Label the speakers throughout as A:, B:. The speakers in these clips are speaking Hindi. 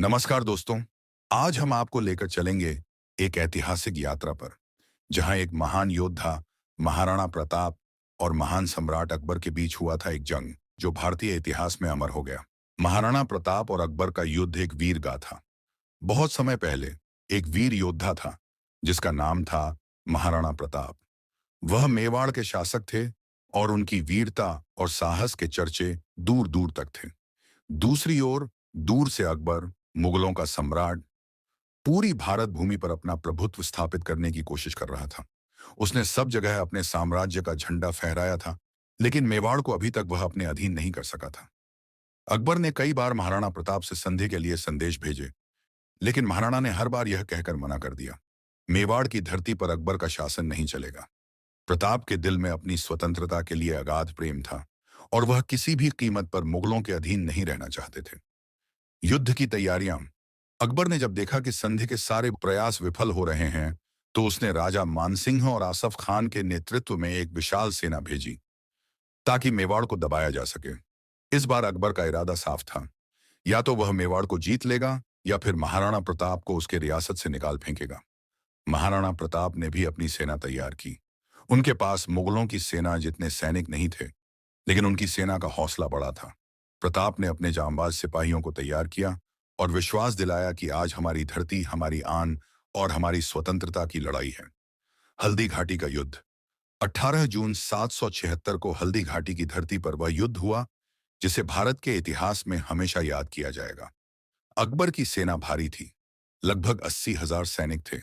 A: नमस्कार दोस्तों। आज हम आपको लेकर चलेंगे एक ऐतिहासिक यात्रा पर, जहां एक महान योद्धा महाराणा प्रताप और महान सम्राट अकबर के बीच हुआ था एक जंग जो भारतीय इतिहास में अमर हो गया। महाराणा प्रताप और अकबर का युद्ध एक वीर गाथा। बहुत समय पहले एक वीर योद्धा था जिसका नाम था महाराणा प्रताप। वह मेवाड़ के शासक थे और उनकी वीरता और साहस के चर्चे दूर दूर तक थे। दूसरी ओर दूर से अकबर, मुगलों का सम्राट, पूरी भारत भूमि पर अपना प्रभुत्व स्थापित करने की कोशिश कर रहा था। उसने सब जगह अपने साम्राज्य का झंडा फहराया था, लेकिन मेवाड़ को अभी तक वह अपने अधीन नहीं कर सका था। अकबर ने कई बार महाराणा प्रताप से संधि के लिए संदेश भेजे, लेकिन महाराणा ने हर बार यह कहकर मना कर दिया, मेवाड़ की धरती पर अकबर का शासन नहीं चलेगा। प्रताप के दिल में अपनी स्वतंत्रता के लिए अगाध प्रेम था और वह किसी भी कीमत पर मुगलों के अधीन नहीं रहना चाहते थे। युद्ध की तैयारियां। अकबर ने जब देखा कि संधि के सारे प्रयास विफल हो रहे हैं, तो उसने राजा मानसिंह और आसफ खान के नेतृत्व में एक विशाल सेना भेजी ताकि मेवाड़ को दबाया जा सके। इस बार अकबर का इरादा साफ था, या तो वह मेवाड़ को जीत लेगा या फिर महाराणा प्रताप को उसके रियासत से निकाल फेंकेगा। महाराणा प्रताप ने भी अपनी सेना तैयार की। उनके पास मुगलों की सेना जितने सैनिक नहीं थे, लेकिन उनकी सेना का हौसला बड़ा था। प्रताप ने अपने जांबाज सिपाहियों को तैयार किया और विश्वास दिलाया कि आज हमारी धरती, हमारी आन और हमारी स्वतंत्रता की लड़ाई है। हल्दी घाटी का युद्ध। 18 जून 776 को हल्दी घाटी की धरती पर वह युद्ध हुआ जिसे भारत के इतिहास में हमेशा याद किया जाएगा। अकबर की सेना भारी थी, लगभग 80,000 सैनिक थे,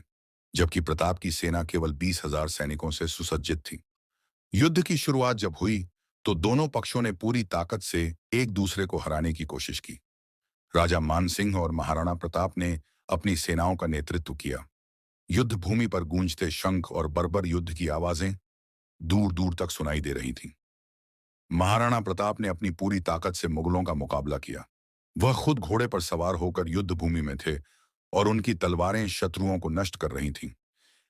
A: जबकि प्रताप की सेना केवल 20,000 सैनिकों से सुसज्जित थी। युद्ध की शुरुआत जब हुई, तो दोनों पक्षों ने पूरी ताकत से एक दूसरे को हराने की कोशिश की। राजा मानसिंह और महाराणा प्रताप ने अपनी सेनाओं का नेतृत्व किया। युद्ध भूमि पर गूंजते शंख और बर्बर युद्ध की आवाजें दूर दूर तक सुनाई दे रही थीं। महाराणा प्रताप ने अपनी पूरी ताकत से मुगलों का मुकाबला किया। वह खुद घोड़े पर सवार होकर युद्ध भूमि में थे और उनकी तलवारें शत्रुओं को नष्ट कर रही थीं।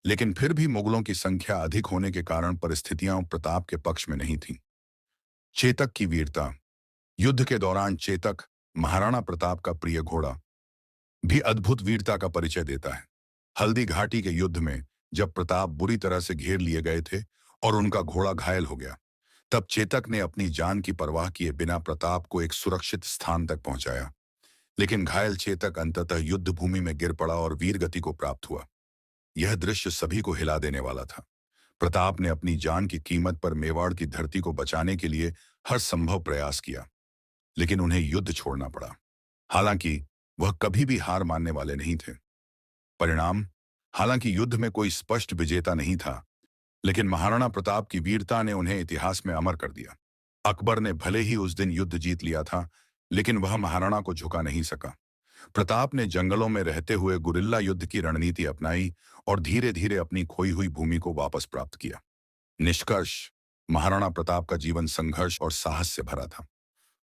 A: लेकिन फिर भी मुगलों की संख्या अधिक होने के कारण परिस्थितियां प्रताप के पक्ष में नहीं थीं। चेतक की वीरता। युद्ध के दौरान चेतक, महाराणा प्रताप का प्रिय घोड़ा, भी अद्भुत वीरता का परिचय देता है। हल्दी घाटी के युद्ध में जब प्रताप बुरी तरह से घेर लिए गए थे और उनका घोड़ा घायल हो गया, तब चेतक ने अपनी जान की परवाह किए बिना प्रताप को एक सुरक्षित स्थान तक पहुंचाया। लेकिन घायल चेतक अंततः युद्ध भूमि में गिर पड़ा और वीर गति को प्राप्त हुआ। यह दृश्य सभी को हिला देने वाला था। प्रताप ने अपनी जान की कीमत पर मेवाड़ की धरती को बचाने के लिए हर संभव प्रयास किया, लेकिन उन्हें युद्ध छोड़ना पड़ा। हालांकि वह कभी भी हार मानने वाले नहीं थे। परिणाम। हालांकि युद्ध में कोई स्पष्ट विजेता नहीं था, लेकिन महाराणा प्रताप की वीरता ने उन्हें इतिहास में अमर कर दिया। अकबर ने भले ही उस दिन युद्ध जीत लिया था, लेकिन वह महाराणा को झुका नहीं सका। प्रताप ने जंगलों में रहते हुए गुरिल्ला युद्ध की रणनीति अपनाई और धीरे धीरे अपनी खोई हुई भूमि को वापस प्राप्त किया। निष्कर्ष। महाराणा प्रताप का जीवन संघर्ष और साहस से भरा था।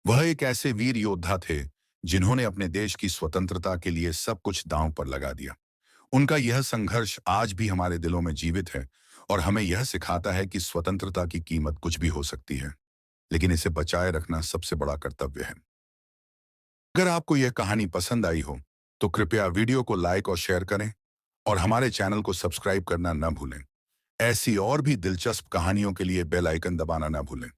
A: वह एक ऐसे वीर योद्धा थे जिन्होंने अपने देश की स्वतंत्रता के लिए सब कुछ दांव पर लगा दिया। उनका यह संघर्ष आज भी हमारे दिलों में जीवित है और हमें यह सिखाता है कि स्वतंत्रता की कीमत कुछ भी हो सकती है, लेकिन इसे बचाए रखना सबसे बड़ा कर्तव्य है। अगर आपको यह कहानी पसंद आई हो, तो कृपया वीडियो को लाइक और शेयर करें और हमारे चैनल को सब्सक्राइब करना न भूलें। ऐसी और भी दिलचस्प कहानियों के लिए बेल आइकन दबाना न भूलें।